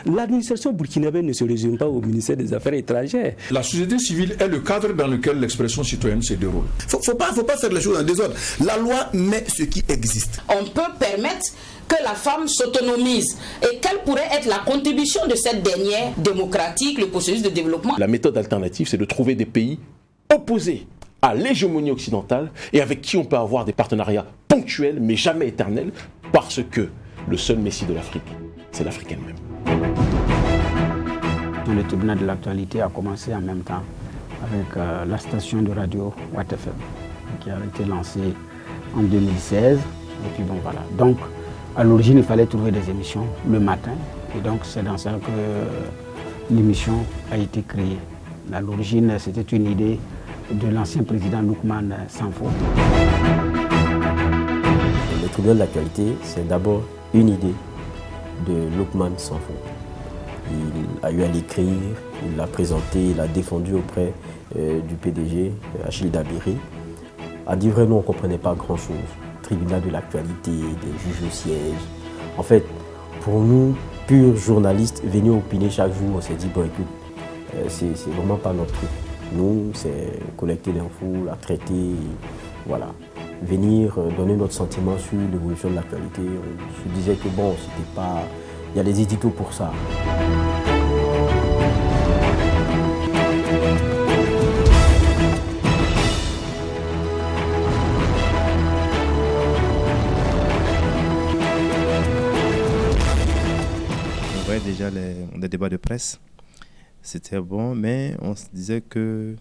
L'administration burkinabé ne se résume pas au ministère des Affaires étrangères. La société civile est le cadre dans lequel l'expression citoyenne se déroule. Faut pas faire les choses en désordre. La loi met ce qui existe. On peut permettre que la femme s'autonomise et quelle pourrait être la contribution de cette dernière démocratique, le processus de développement. La méthode alternative, c'est de trouver des pays opposés à l'hégémonie occidentale et avec qui on peut avoir des partenariats ponctuels mais jamais éternels, parce que le seul messie de l'Afrique, c'est l'Afrique elle-même. Le tribunal de l'actualité a commencé en même temps avec la station de radio Watt FM qui a été lancée en 2016. Et puis bon voilà. Donc à l'origine il fallait trouver des émissions le matin et donc c'est dans ça que l'émission a été créée. À l'origine c'était une idée de l'ancien président Loukman Sanfo. Le tribunal de l'actualité, c'est d'abord une idée de Loukman Sanfo. Il a eu à l'écrire, il l'a présenté, il l'a défendu auprès du PDG, Achille Dabiri. À dire vrai, nous, on ne comprenait pas grand-chose. Tribunal de l'actualité, des juges au siège. En fait, pour nous, purs journalistes, venir opiner chaque jour, on s'est dit, bon écoute, c'est vraiment pas notre truc. Nous, c'est collecter l'info, la traiter, voilà. Venir donner notre sentiment sur l'évolution de l'actualité. On se disait que bon, c'était pas... Il y a des éditos pour ça. On voyait déjà les débats de presse. C'était bon, mais on se disait que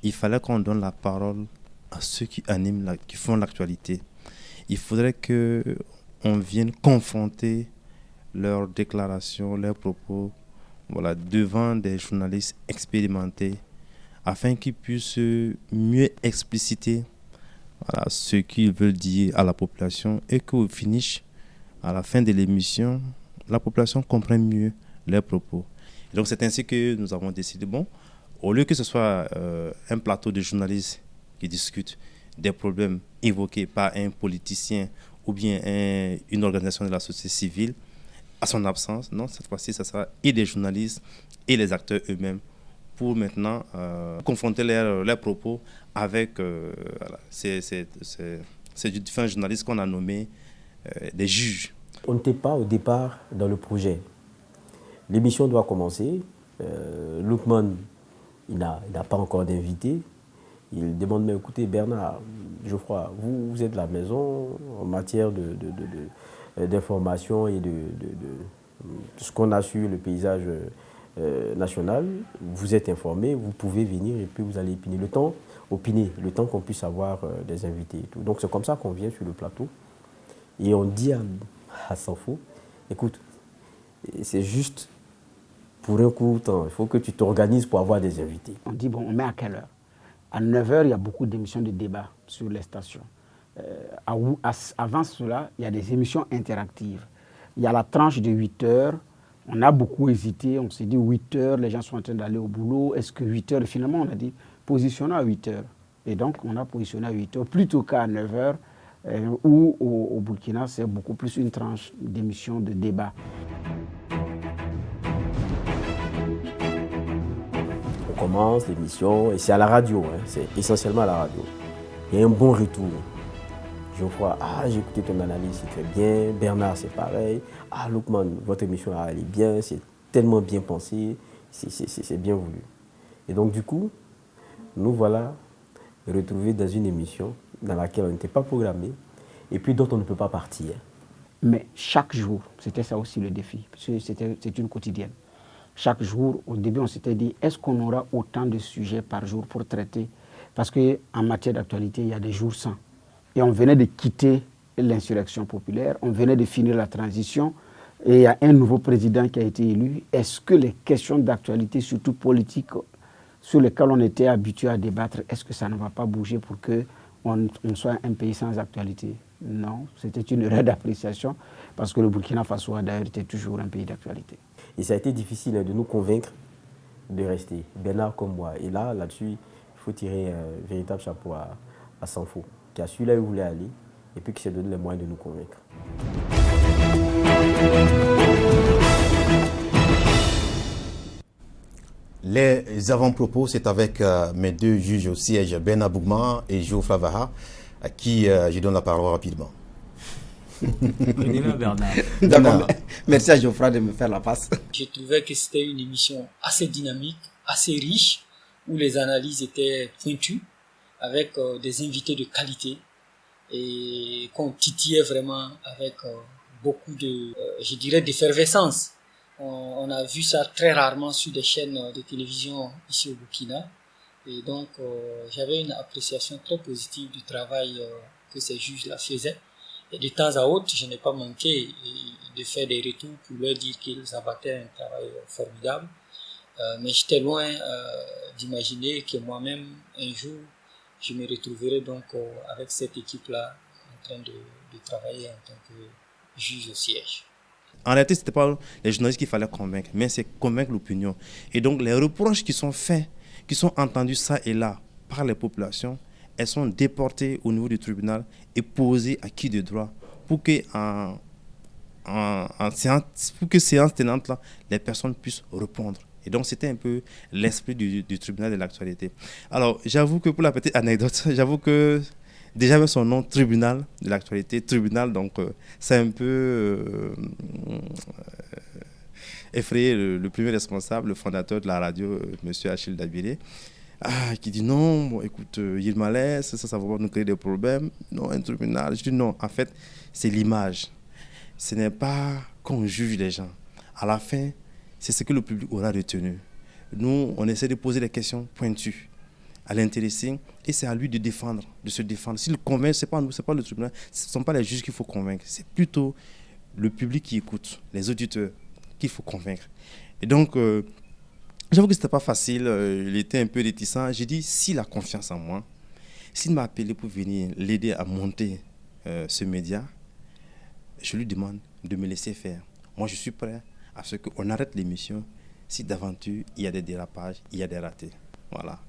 il fallait qu'on donne la parole à ceux qui animent, qui font l'actualité. Il faudrait qu'on vienne confronter leurs déclarations, leurs propos, voilà, devant des journalistes expérimentés, afin qu'ils puissent mieux expliciter, voilà, ce qu'ils veulent dire à la population et qu'au finish, à la fin de l'émission, la population comprenne mieux leurs propos. Et donc c'est ainsi que nous avons décidé, bon, au lieu que ce soit un plateau de journalistes qui discutent des problèmes évoqués par un politicien ou bien une organisation de la société civile, à son absence, non, cette fois-ci, ce sera et des journalistes et les acteurs eux-mêmes pour maintenant confronter leurs propos avec voilà, ces différents journalistes qu'on a nommés des juges. On n'était pas au départ dans le projet. L'émission doit commencer. Loukman, il n'a pas encore d'invité. Il demande, mais écoutez Bernard, Geoffroy, vous êtes la maison en matière d'information et de ce qu'on a sur le paysage national. Vous êtes informé, vous pouvez venir et puis vous allez opiner le temps qu'on puisse avoir des invités et tout. Donc c'est comme ça qu'on vient sur le plateau et on dit à Sanfo, écoute, c'est juste pour un court temps, il faut que tu t'organises pour avoir des invités. On dit, bon, on met à quelle heure? À 9h, il y a beaucoup d'émissions de débat sur les stations. Avant cela, il y a des émissions interactives. Il y a la tranche de 8h. On a beaucoup hésité. On s'est dit 8h, les gens sont en train d'aller au boulot. Est-ce que 8h? Finalement, on a dit positionnons à 8h. Et donc, on a positionné à 8h plutôt qu'à 9h, où au Burkina, c'est beaucoup plus une tranche d'émissions de débat. On commence l'émission et c'est à la radio, hein, c'est essentiellement à la radio. Il y a un bon retour. Geoffroy, j'ai écouté ton analyse, c'est très bien. Bernard, c'est pareil. Loukman, votre émission, elle est bien, c'est tellement bien pensé, c'est bien voulu. Et donc, du coup, nous voilà retrouvés dans une émission dans laquelle on n'était pas programmé et puis dont on ne peut pas partir. Mais chaque jour, c'était ça aussi le défi, parce que c'est une quotidienne. Chaque jour, au début, on s'était dit, est-ce qu'on aura autant de sujets par jour pour traiter? Parce qu'en matière d'actualité, il y a des jours sans. Et on venait de quitter l'insurrection populaire, on venait de finir la transition, et il y a un nouveau président qui a été élu. Est-ce que les questions d'actualité, surtout politiques, sur lesquelles on était habitué à débattre, est-ce que ça ne va pas bouger pour qu'on soit un pays sans actualité? Non, c'était une erreur d'appréciation, parce que le Burkina Faso a d'ailleurs été toujours un pays d'actualité. Et ça a été difficile de nous convaincre de rester, Bernard comme moi. Et là-dessus, il faut tirer un véritable chapeau à Sanfo, qui a su là où il voulait aller, et puis qui s'est donné les moyens de nous convaincre. Les avant-propos, c'est avec mes deux juges au siège, Ben Abougma et Geoffroy Vaha, à qui je donne la parole rapidement. D'accord. Merci à Geoffroy de me faire la passe. Je trouvais que c'était une émission assez dynamique, assez riche, où les analyses étaient pointues, avec des invités de qualité, et qu'on titillait vraiment avec beaucoup de, je dirais, d'effervescence. On a vu ça très rarement sur des chaînes de télévision ici au Burkina. Et donc, j'avais une appréciation très positive du travail que ces juges-là faisaient. Et de temps à autre, je n'ai pas manqué de faire des retours pour leur dire qu'ils abattaient un travail formidable. Mais j'étais loin d'imaginer que moi-même, un jour, je me retrouverai donc avec cette équipe-là en train de travailler en tant que juge au siège. En réalité, ce n'était pas les journalistes qu'il fallait convaincre, mais c'est convaincre l'opinion. Et donc, les reproches qui sont faits, qui sont entendus ça et là par les populations, elles sont déportées au niveau du tribunal et posées à qui de droit pour que, séance tenante, là, les personnes puissent répondre. Et donc, c'était un peu l'esprit du tribunal de l'actualité. Alors, j'avoue que pour la petite anecdote, j'avoue que déjà même son nom, tribunal de l'actualité, tribunal, donc c'est un peu effrayé le premier responsable, le fondateur de la radio, M. Achille Dabiré, qui dit non, bon, écoute, il me laisse, ça va nous créer des problèmes. Non, un tribunal. Je dis non, en fait, c'est l'image. Ce n'est pas qu'on juge les gens. À la fin, c'est ce que le public aura retenu. Nous, on essaie de poser des questions pointues à l'intéressé et c'est à lui de se défendre. S'il convainc, ce n'est pas nous, ce n'est pas le tribunal, ce ne sont pas les juges qu'il faut convaincre, c'est plutôt le public qui écoute, les auditeurs qu'il faut convaincre. Et donc, j'avoue que ce n'était pas facile, il était un peu réticent. J'ai dit, s'il a confiance en moi, s'il m'a appelé pour venir l'aider à monter ce média, je lui demande de me laisser faire. Moi, je suis prêt à ce qu'on arrête l'émission si d'aventure il y a des dérapages, il y a des ratés. Voilà.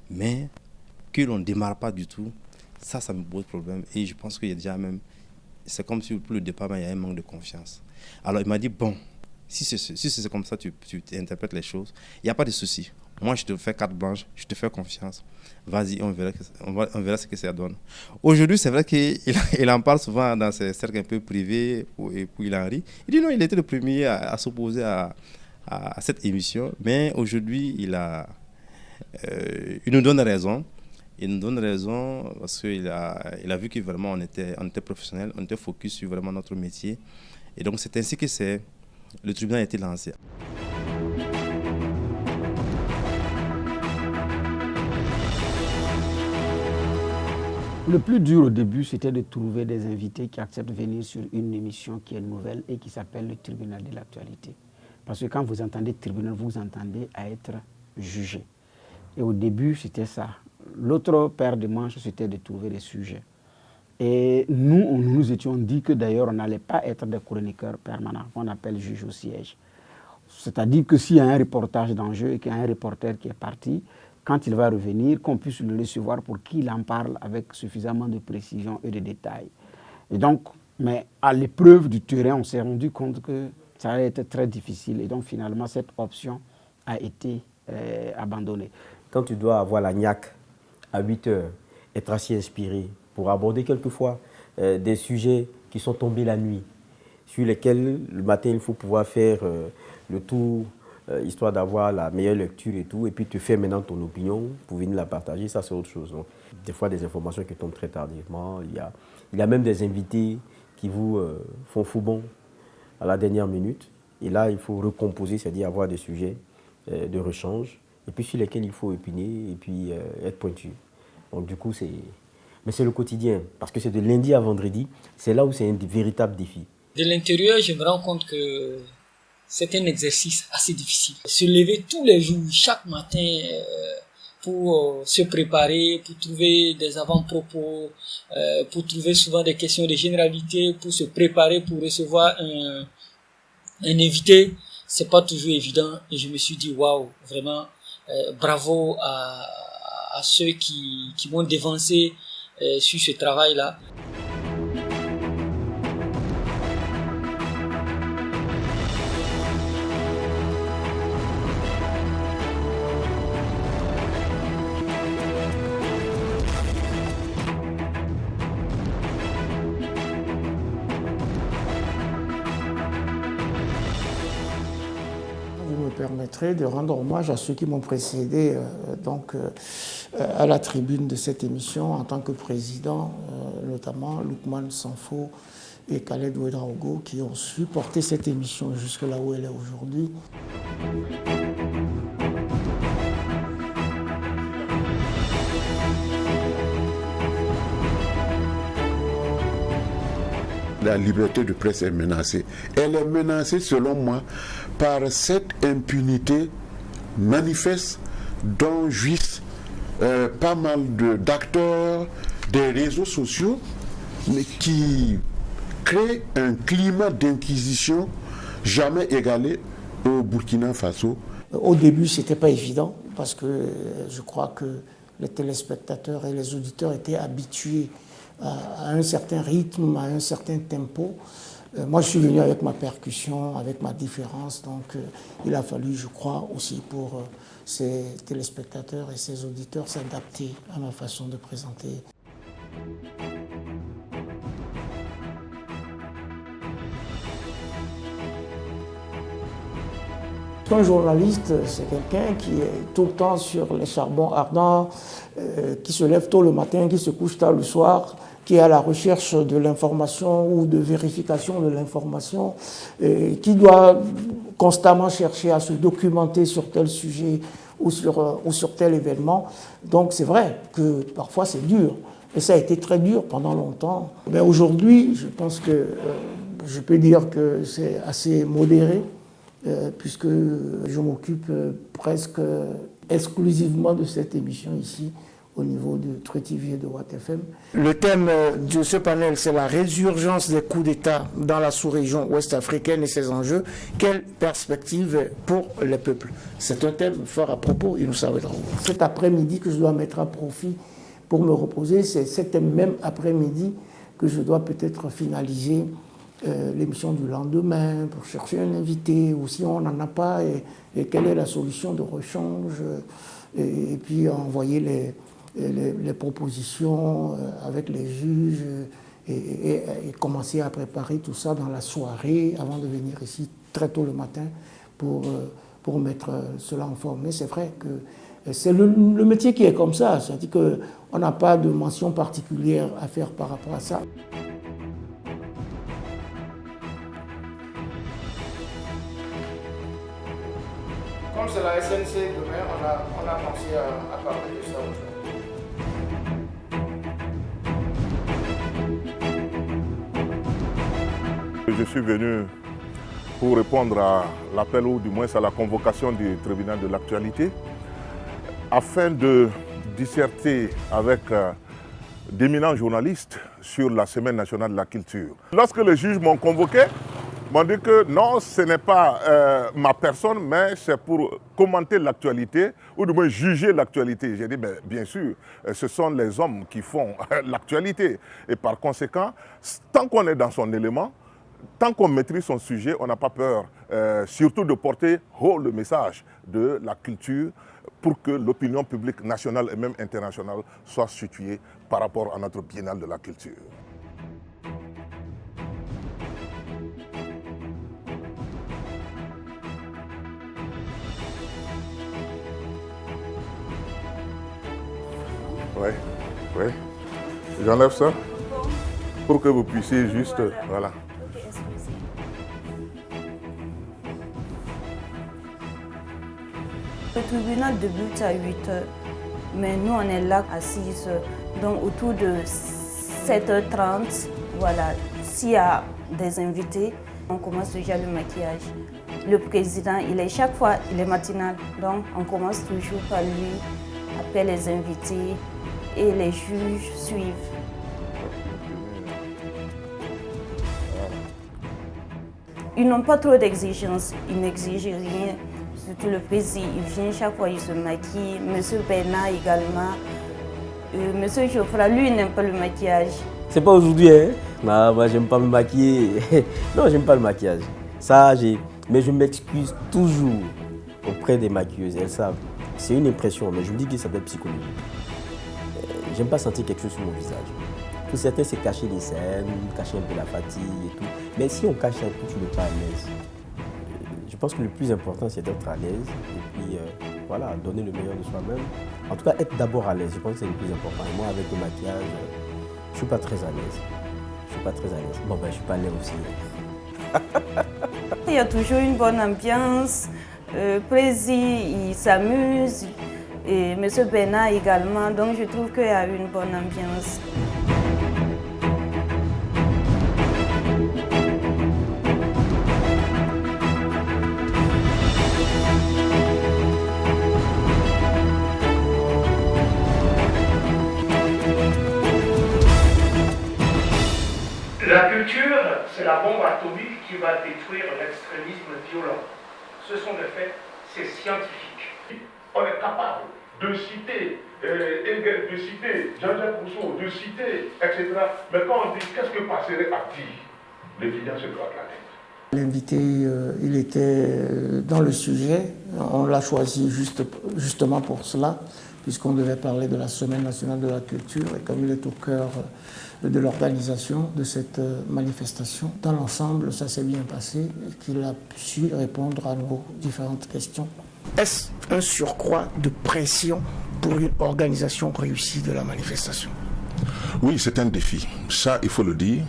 Mais que l'on ne démarre pas du tout, ça me pose problème. Et je pense qu'il y a déjà même... C'est comme si pour le départ, il y a un manque de confiance. Alors il m'a dit, bon, si c'est comme ça, tu interprètes les choses, il n'y a pas de souci. Moi, je te fais carte blanche, je te fais confiance. Vas-y, on verra ce que ça donne. Aujourd'hui, c'est vrai qu'il en parle souvent dans ses cercles un peu privés, et puis il en rit. Il dit non, il était le premier à s'opposer à cette émission, mais aujourd'hui, il nous donne raison. Il nous donne raison parce qu'il a vu que vraiment on était professionnels, on était focus sur vraiment notre métier. Et donc c'est ainsi que le tribunal a été lancé. Le plus dur au début, c'était de trouver des invités qui acceptent de venir sur une émission qui est nouvelle et qui s'appelle le tribunal de l'actualité. Parce que quand vous entendez tribunal, vous entendez à être jugé. Et au début, c'était ça. L'autre paire de manches, c'était de trouver des sujets. Et nous nous étions dit que d'ailleurs, on n'allait pas être des chroniqueurs permanents, qu'on appelle juge au siège. C'est-à-dire que s'il y a un reportage d'enjeu et qu'il y a un reporter qui est parti, quand il va revenir, qu'on puisse le recevoir pour qu'il en parle avec suffisamment de précision et de détails. Et donc, mais à l'épreuve du terrain, on s'est rendu compte que ça allait être très difficile. Et donc, finalement, cette option a été abandonnée. Quand tu dois avoir la niaque à 8 heures, être assez inspiré pour aborder quelquefois des sujets qui sont tombés la nuit, sur lesquels le matin il faut pouvoir faire le tour, histoire d'avoir la meilleure lecture et tout, et puis tu fais maintenant ton opinion pour venir la partager, ça c'est autre chose. Donc, des fois des informations qui tombent très tardivement, il y a même des invités qui vous font fou bon à la dernière minute, et là il faut recomposer, c'est-à-dire avoir des sujets de rechange, et puis sur lesquels il faut opiner et puis être pointu. Donc du coup, mais c'est le quotidien, parce que c'est de lundi à vendredi, c'est là où c'est un véritable défi. De l'intérieur, je me rends compte que c'est un exercice assez difficile. Se lever tous les jours, chaque matin, pour se préparer, pour trouver des avant-propos, pour trouver souvent des questions de généralité, pour se préparer pour recevoir un invité, c'est pas toujours évident. Et je me suis dit, waouh, vraiment, bravo à ceux qui m'ont dévancé sur ce travail-là. permettrait de rendre hommage à ceux qui m'ont précédé à la tribune de cette émission en tant que président, notamment Lukman Sanfo et Khaled Ouedraogo, qui ont su porter cette émission jusque là où elle est aujourd'hui. La liberté de presse est menacée. Elle est menacée, selon moi, par cette impunité manifeste dont jouissent pas mal d'acteurs des réseaux sociaux, mais qui créent un climat d'inquisition jamais égalé au Burkina Faso. Au début, ce n'était pas évident, parce que je crois que les téléspectateurs et les auditeurs étaient habitués à un certain rythme, à un certain tempo. Moi, je suis venu avec ma percussion, avec ma différence, donc il a fallu, je crois, aussi pour ces téléspectateurs et ces auditeurs s'adapter à ma façon de présenter. Un journaliste, c'est quelqu'un qui est tout le temps sur les charbons ardents, qui se lève tôt le matin, qui se couche tard le soir, qui est à la recherche de l'information ou de vérification de l'information, qui doit constamment chercher à se documenter sur tel sujet ou sur tel événement. Donc c'est vrai que parfois c'est dur, et ça a été très dur pendant longtemps. Mais aujourd'hui, je pense que je peux dire que c'est assez modéré, puisque je m'occupe presque exclusivement de cette émission ici, au niveau du Tretivier de Watt FM. Le thème de ce panel, c'est la résurgence des coups d'État dans la sous-région ouest africaine et ses enjeux. Quelle perspective pour les peuples? C'est un thème fort à propos, il nous savait trop. Cet après-midi que je dois mettre à profit pour me reposer, c'est cet même après-midi que je dois peut-être finaliser l'émission du lendemain pour chercher un invité, ou si on n'en a pas, et quelle est la solution de rechange, et puis envoyer les propositions avec les juges et commencer à préparer tout ça dans la soirée avant de venir ici très tôt le matin pour mettre cela en forme. Mais c'est vrai que c'est le métier qui est comme ça, c'est-à-dire qu'on n'a pas de mention particulière à faire par rapport à ça. Comme c'est la SNC demain, on a pensé à parler de ça aujourd'hui. Je suis venu pour répondre à l'appel ou du moins à la convocation du tribunal de l'actualité afin de disserter avec d'éminents journalistes sur la Semaine nationale de la culture. Lorsque les juges m'ont convoqué, m'ont dit que non, ce n'est pas ma personne, mais c'est pour commenter l'actualité, ou du moins juger l'actualité. J'ai dit, bien sûr, ce sont les hommes qui font l'actualité. Et par conséquent, tant qu'on est dans son élément, tant qu'on maîtrise son sujet, on n'a pas peur, surtout de porter haut le message de la culture pour que l'opinion publique nationale et même internationale soit située par rapport à notre biennale de la culture. Oui. J'enlève ça pour que vous puissiez juste... Voilà. Le tribunal débute à 8h, mais nous on est là à 6h. Donc autour de 7h30, voilà, s'il y a des invités, on commence déjà le maquillage. Le président, chaque fois, il est matinal, donc on commence toujours par lui, après les invités, et les juges suivent. Ils n'ont pas trop d'exigences, ils n'exigent rien. Surtout le président, il vient chaque fois, il se maquille. Monsieur Bernard également. Monsieur Geoffroy, lui, il n'aime pas le maquillage. C'est pas aujourd'hui, hein? Non, moi, j'aime pas me maquiller. Non, j'aime pas le maquillage. Ça, mais je m'excuse toujours auprès des maquilleuses, elles savent. C'est une impression, mais je me dis que ça doit être psychologique. J'aime pas sentir quelque chose sur mon visage. Pour certains, c'est cacher les scènes, cacher un peu la fatigue et tout. Mais si on cache un peu, tu n'es pas à l'aise. pense que le plus important, c'est d'être à l'aise et puis voilà, donner le meilleur de soi-même. En tout cas, être d'abord à l'aise, je pense que c'est le plus important. Et moi, avec le maquillage, je ne suis pas très à l'aise. Bon, ben, je ne suis pas laid aussi. Il y a toujours une bonne ambiance. Prési, il s'amuse. Et M. Bena également. Donc, je trouve qu'il y a une bonne ambiance. La culture, c'est la bombe atomique qui va détruire l'extrémisme violent. Ce sont des faits, c'est scientifique. On est capable de citer Hegel, de citer Jean-Jacques Rousseau, de citer, etc. Mais quand on dit qu'est-ce que passerait à dire, l'évidence se gratte la tête. L'invité, il était dans le sujet. On l'a choisi justement pour cela, puisqu'on devait parler de la Semaine nationale de la culture. Et comme il est au cœur de l'organisation de cette manifestation, dans l'ensemble, ça s'est bien passé et qu'il a su répondre à nos différentes questions. Est-ce un surcroît de pression pour une organisation réussie de la manifestation? Oui, c'est un défi. Ça, il faut le dire.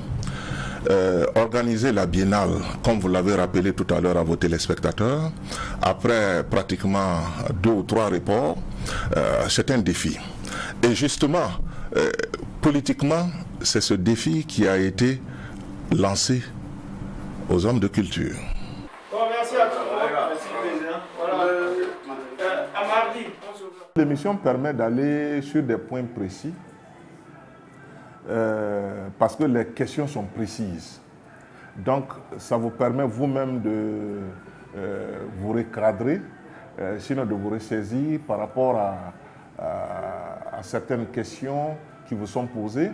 Organiser la biennale, comme vous l'avez rappelé tout à l'heure à vos téléspectateurs, après pratiquement 2 ou 3 reports, c'est un défi. Et justement, politiquement, c'est ce défi qui a été lancé aux hommes de culture. Bon, merci à tous. Merci, président. Voilà. À mardi. L'émission permet d'aller sur des points précis. Parce que les questions sont précises. Donc, ça vous permet vous-même de vous recadrer, sinon de vous ressaisir par rapport à certaines questions qui vous sont posées.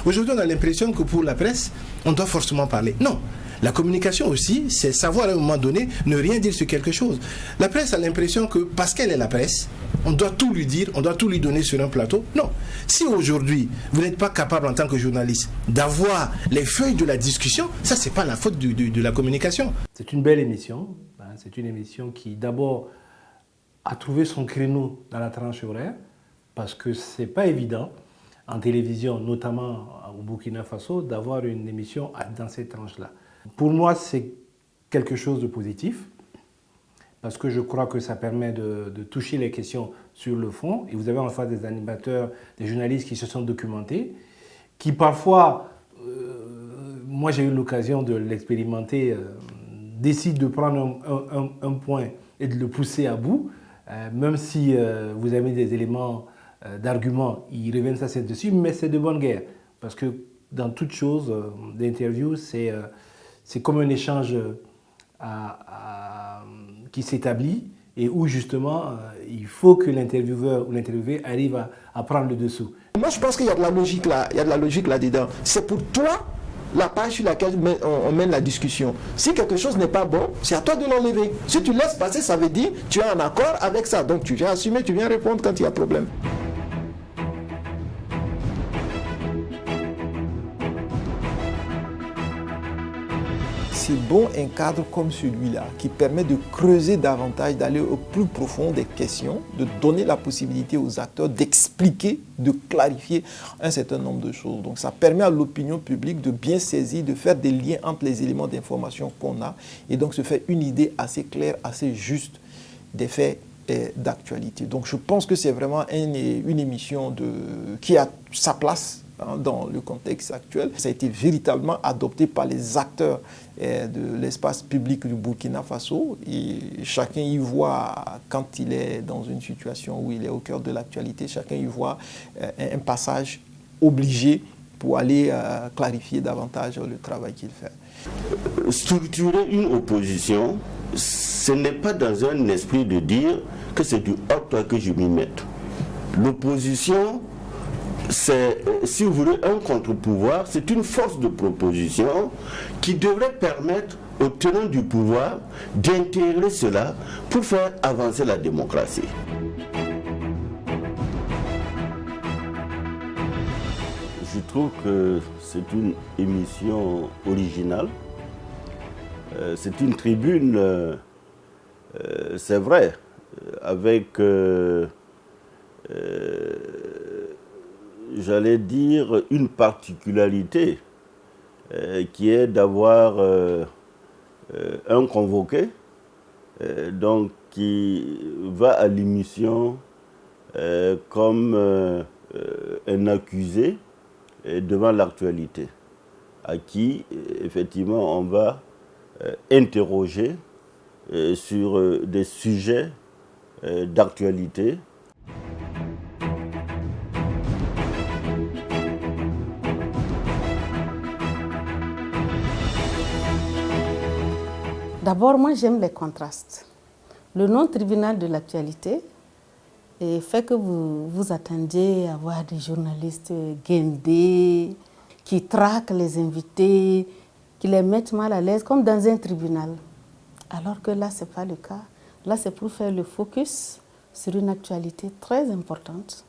Aujourd'hui, on a l'impression que pour la presse, on doit forcément parler. Non, la communication aussi, c'est savoir à un moment donné ne rien dire sur quelque chose. La presse a l'impression que parce qu'elle est la presse, on doit tout lui dire, on doit tout lui donner sur un plateau. Non. Si aujourd'hui, vous n'êtes pas capable en tant que journaliste d'avoir les feuilles de la discussion, ça, c'est pas la faute de la communication. C'est une belle émission. C'est une émission qui, d'abord, a trouvé son créneau dans la tranche horaire, parce que c'est pas évident, en télévision, notamment au Burkina Faso, d'avoir une émission dans cette tranche-là. Pour moi, c'est quelque chose de positif, parce que je crois que ça permet de toucher les questions sur le fond. Et vous avez en face des animateurs, des journalistes qui se sont documentés, qui parfois, moi j'ai eu l'occasion de l'expérimenter, décident de prendre un point et de le pousser à bout, même si vous avez des éléments d'arguments, ils reviennent ça dessus, mais c'est de bonne guerre. Parce que dans toute chose, d'interview, c'est comme un échange qui s'établit et où justement il faut que l'intervieweur ou l'interviewé arrive à prendre le dessous. Moi je pense qu'il y a de la logique là, il y a de la logique là-dedans. C'est pour toi la page sur laquelle on mène la discussion. Si quelque chose n'est pas bon, c'est à toi de l'enlever. Si tu laisses passer, ça veut dire tu es en accord avec ça. Donc tu viens assumer, tu viens répondre quand il y a problème. C'est bon un cadre comme celui-là qui permet de creuser davantage, d'aller au plus profond des questions, de donner la possibilité aux acteurs d'expliquer, de clarifier un certain nombre de choses. Donc ça permet à l'opinion publique de bien saisir, de faire des liens entre les éléments d'information qu'on a et donc se faire une idée assez claire, assez juste des faits d'actualité. Donc je pense que c'est vraiment une émission qui a sa place dans le contexte actuel. Ça a été véritablement adopté par les acteurs de l'espace public du Burkina Faso et chacun y voit, quand il est dans une situation où il est au cœur de l'actualité, chacun y voit un passage obligé pour aller clarifier davantage le travail qu'il fait. Structurer une opposition, ce n'est pas dans un esprit de dire que c'est du hors toi que je m'y mette. L'opposition, c'est, si vous voulez, un contre-pouvoir, c'est une force de proposition qui devrait permettre aux tenants du pouvoir d'intégrer cela pour faire avancer la démocratie. Je trouve que c'est une émission originale. C'est une tribune c'est vrai, avec, j'allais dire, une particularité qui est d'avoir un convoqué, donc qui va à l'émission comme un accusé devant l'actualité, à qui effectivement on va interroger sur des sujets d'actualité. D'abord, moi j'aime les contrastes. Le nom tribunal de l'actualité fait que vous attendiez à voir des journalistes guindés, qui traquent les invités, qui les mettent mal à l'aise, comme dans un tribunal. Alors que là, ce n'est pas le cas. Là, c'est pour faire le focus sur une actualité très importante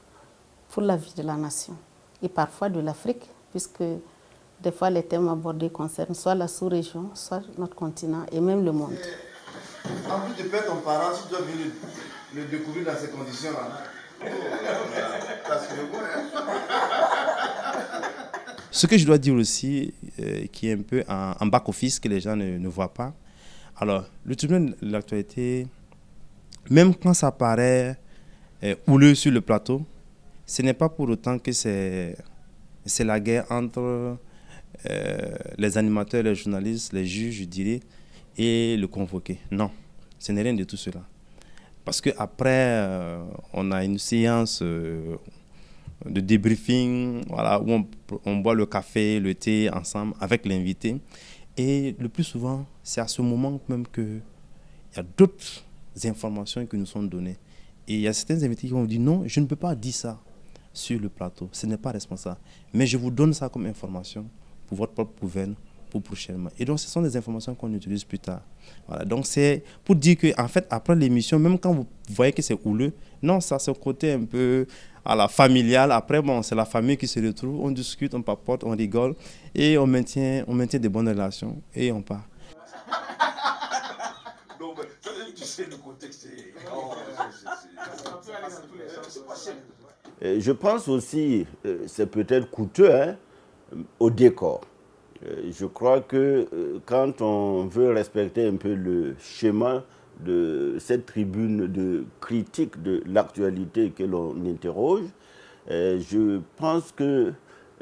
pour la vie de la nation et parfois de l'Afrique, puisque des fois, les thèmes abordés concernent soit la sous-région, soit notre continent et même le monde. En plus de perdre ton parent, si tu dois venir le découvrir dans ces conditions-là. Ce que je dois dire aussi, qui est un peu en back-office, que les gens ne voient pas. Alors, le tribunal de l'actualité, même quand ça paraît houleux sur le plateau, ce n'est pas pour autant que c'est la guerre entre les animateurs, les journalistes, les juges, je dirais, et le convoqué. Non, ce n'est rien de tout cela. Parce qu'après, on a une séance de débriefing, voilà, où on boit le café, le thé ensemble avec l'invité. Et le plus souvent, c'est à ce moment même qu'il y a d'autres informations qui nous sont données. Et il y a certains invités qui vont dire non, je ne peux pas dire ça sur le plateau, ce n'est pas responsable. Mais je vous donne ça comme information pour votre propre gouverne, pour prochainement. Et donc, ce sont des informations qu'on utilise plus tard. Voilà. Donc, c'est pour dire qu'en fait, après l'émission, même quand vous voyez que c'est houleux, non, ça c'est un côté un peu à la familiale. Après, bon, c'est la famille qui se retrouve, on discute, on papote, on rigole et on maintient des bonnes relations et on part. Donc, tu sais le contexte. Je pense aussi, c'est peut-être coûteux, hein, au décor. Je crois que quand on veut respecter un peu le schéma de cette tribune de critique de l'actualité que l'on interroge, je pense que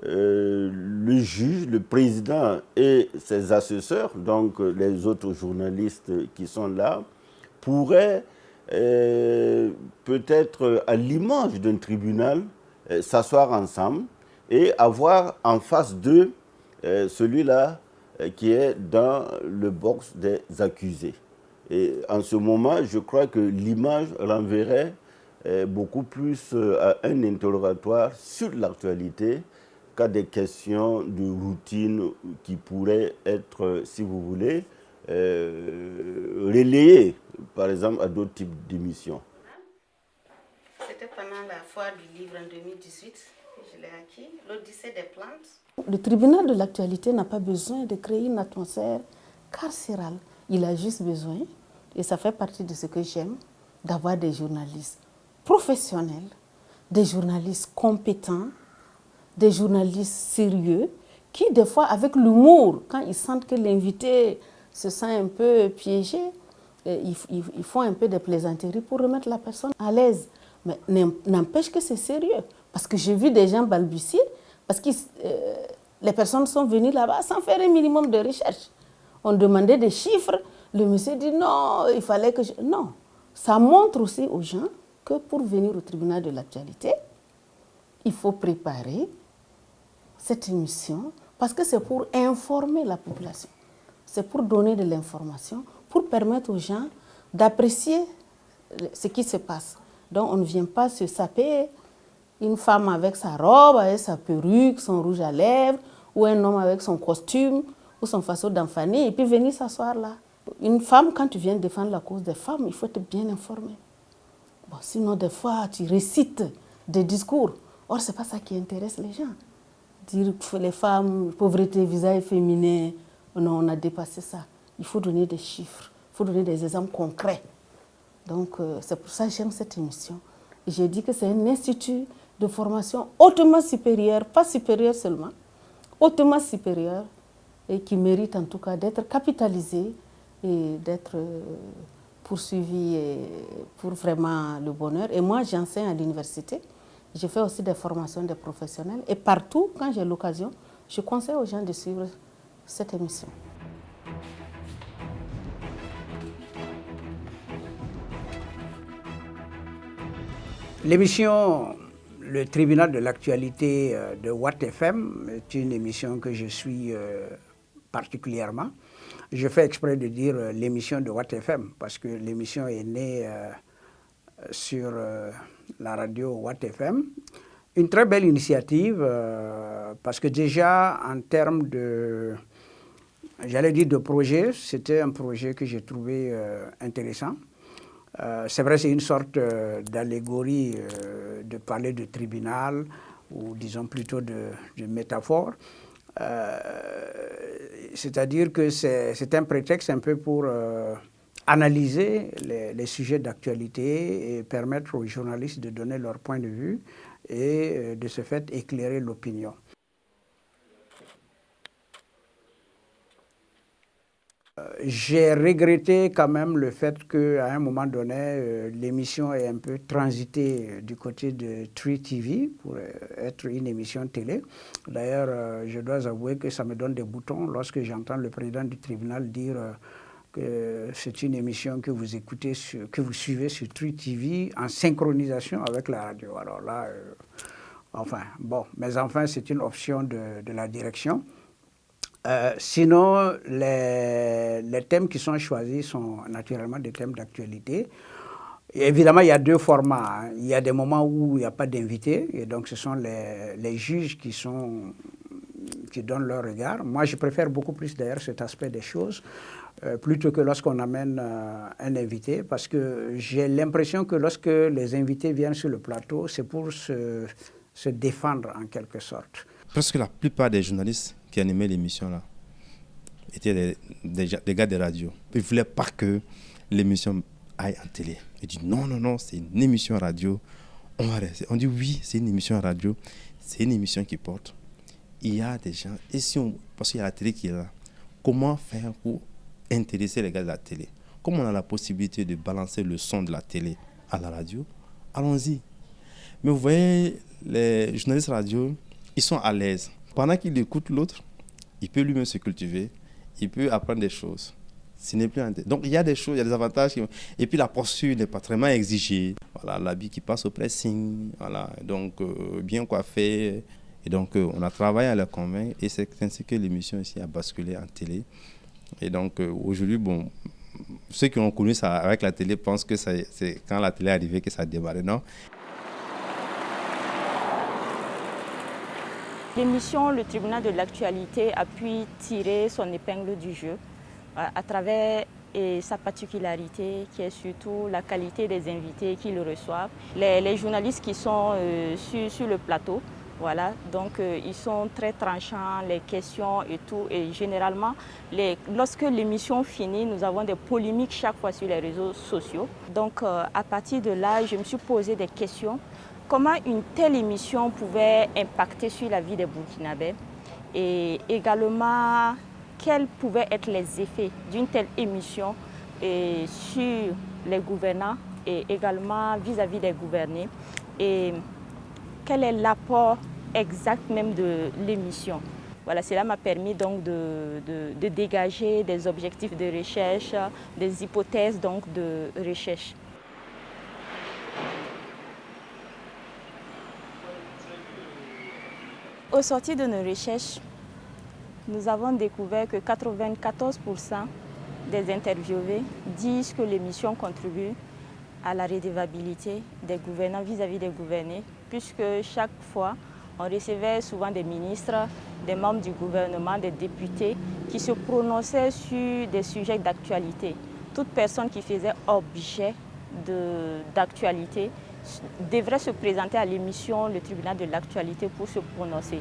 le juge, le président et ses assesseurs, donc les autres journalistes qui sont là, pourraient peut-être à l'image d'un tribunal s'asseoir ensemble et avoir en face d'eux celui-là qui est dans le box des accusés. Et en ce moment, je crois que l'image renverrait beaucoup plus à un interrogatoire sur l'actualité qu'à des questions de routine qui pourraient être, si vous voulez, relayées, par exemple, à d'autres types d'émissions. C'était pendant la foire du livre en 2018 que je l'ai acquis, l'Odyssée des plantes. Le tribunal de l'actualité n'a pas besoin de créer une atmosphère carcérale. Il a juste besoin, et ça fait partie de ce que j'aime, d'avoir des journalistes professionnels, des journalistes compétents, des journalistes sérieux, qui des fois, avec l'humour, quand ils sentent que l'invité se sent un peu piégé, ils font un peu de plaisanteries pour remettre la personne à l'aise. Mais n'empêche que c'est sérieux. Parce que j'ai vu des gens balbutier, parce que les personnes sont venues là-bas sans faire un minimum de recherche. On demandait des chiffres, le monsieur dit non, il fallait que je... Non, ça montre aussi aux gens que pour venir au tribunal de l'actualité, il faut préparer cette émission parce que c'est pour informer la population. C'est pour donner de l'information, pour permettre aux gens d'apprécier ce qui se passe. Donc on ne vient pas se saper une femme avec sa robe, avec sa perruque, son rouge à lèvres, ou un homme avec son costume, ou son façon d'enfaner, et puis venir s'asseoir là. Une femme, quand tu viens défendre la cause des femmes, il faut être bien informé. Bon, sinon, des fois, tu récites des discours. Or, ce n'est pas ça qui intéresse les gens. Dire que les femmes, pauvreté, visage féminin, non, on a dépassé ça. Il faut donner des chiffres, il faut donner des exemples concrets Donc c'est pour ça que j'aime cette émission. J'ai dit que c'est un institut de formation hautement supérieur, pas supérieur seulement, hautement supérieur, et qui mérite en tout cas d'être capitalisé et d'être poursuivi pour vraiment le bonheur. Et moi, j'enseigne à l'université. Je fais aussi des formations des professionnels. Et partout, quand j'ai l'occasion, je conseille aux gens de suivre cette émission. L'émission Le Tribunal de l'actualité de Watt FM est une émission que je suis particulièrement. Je fais exprès de dire l'émission de Watt FM parce que l'émission est née sur la radio Watt FM. Une très belle initiative parce que déjà en termes de, j'allais dire de projet, c'était un projet que j'ai trouvé intéressant. C'est vrai, c'est une sorte d'allégorie de parler de tribunal ou disons plutôt de métaphore. C'est-à-dire que c'est un prétexte un peu pour analyser les sujets d'actualité et permettre aux journalistes de donner leur point de vue et de ce fait éclairer l'opinion. J'ai regretté quand même le fait qu'à un moment donné, l'émission ait un peu transité du côté de Tree TV pour être une émission télé. D'ailleurs, je dois avouer que ça me donne des boutons lorsque j'entends le président du tribunal dire que c'est une émission que vous écoutez, que vous suivez sur Tree TV en synchronisation avec la radio. Alors là, enfin, bon, mais enfin, c'est une option de la direction. Sinon, les thèmes qui sont choisis sont naturellement des thèmes d'actualité. Évidemment, il y a deux formats. Il y a des moments où il n'y a pas d'invités, et donc ce sont les juges qui donnent leur regard. Moi, je préfère beaucoup plus d'ailleurs cet aspect des choses, plutôt que lorsqu'on amène un invité, parce que j'ai l'impression que lorsque les invités viennent sur le plateau, c'est pour se défendre en quelque sorte. Presque la plupart des journalistes qui animaient l'émission là étaient des gars de radio. Ils ne voulaient pas que l'émission aille en télé. Ils disent non, c'est une émission radio. On dit oui, c'est une émission radio. C'est une émission qui porte. Il y a des gens, et parce qu'il y a la télé qui est là, comment faire pour intéresser les gars de la télé? Comme on a la possibilité de balancer le son de la télé à la radio, allons-y. Mais vous voyez, les journalistes radio, ils sont à l'aise. Pendant qu'il écoute l'autre, il peut lui-même se cultiver, il peut apprendre des choses. Ce n'est plus donc il y a des choses, il y a des avantages. Et puis la posture n'est pas très exigée. Voilà, l'habit qui passe au pressing, voilà, donc bien coiffé. Et donc on a travaillé à le convaincre et c'est ainsi que l'émission ici a basculé en télé. Et donc aujourd'hui, bon, ceux qui ont connu ça avec la télé pensent que c'est quand la télé est arrivée que ça a démarré, non? L'émission Le Tribunal de l'actualité a pu tirer son épingle du jeu à travers sa particularité qui est surtout la qualité des invités qui le reçoivent. Les journalistes qui sont sur le plateau, voilà, donc ils sont très tranchants, les questions et tout. Et généralement, lorsque l'émission finit, nous avons des polémiques chaque fois sur les réseaux sociaux. Donc à partir de là, je me suis posé des questions. Comment une telle émission pouvait impacter sur la vie des Burkinabés et également quels pouvaient être les effets d'une telle émission sur les gouvernants et également vis-à-vis des gouvernés et quel est l'apport exact même de l'émission. Voilà, cela m'a permis donc de dégager des objectifs de recherche, des hypothèses donc de recherche. Au sortir de nos recherches, nous avons découvert que 94% des interviewés disent que l'émission contribue à la redevabilité des gouvernants vis-à-vis des gouvernés, puisque chaque fois, on recevait souvent des ministres, des membres du gouvernement, des députés qui se prononçaient sur des sujets d'actualité. Toute personne qui faisait objet d'actualité devrait se présenter à l'émission Le Tribunal de l'actualité pour se prononcer.